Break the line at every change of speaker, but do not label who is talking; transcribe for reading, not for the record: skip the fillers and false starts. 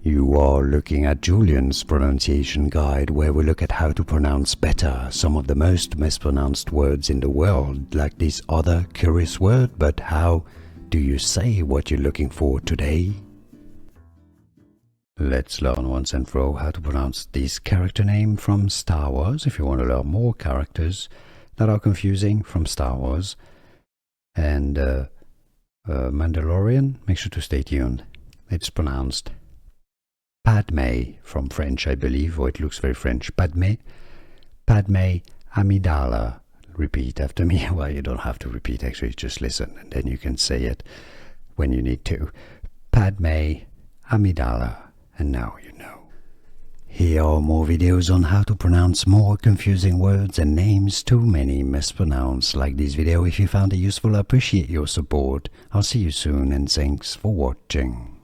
You are looking at Julian's pronunciation guide, where we look at how to pronounce better some of the most mispronounced words in the world, like this other curious word. But how do you say what you're looking for today? Let's learn once and for all how to pronounce this character name from Star Wars. If you want to learn more characters that are confusing from Star Wars and Mandalorian, make sure to stay tuned. It's pronounced Padmé from French, I believe, or it looks very French. Padmé Amidala. Repeat after me. Well, you don't have to repeat, actually, just listen, and then you can say it when you need to. Padmé Amidala. And now you know. Here are more videos on how to pronounce more confusing words and names too many mispronounced. Like this video if you found it useful. I appreciate your support. I'll see you soon, and thanks for watching.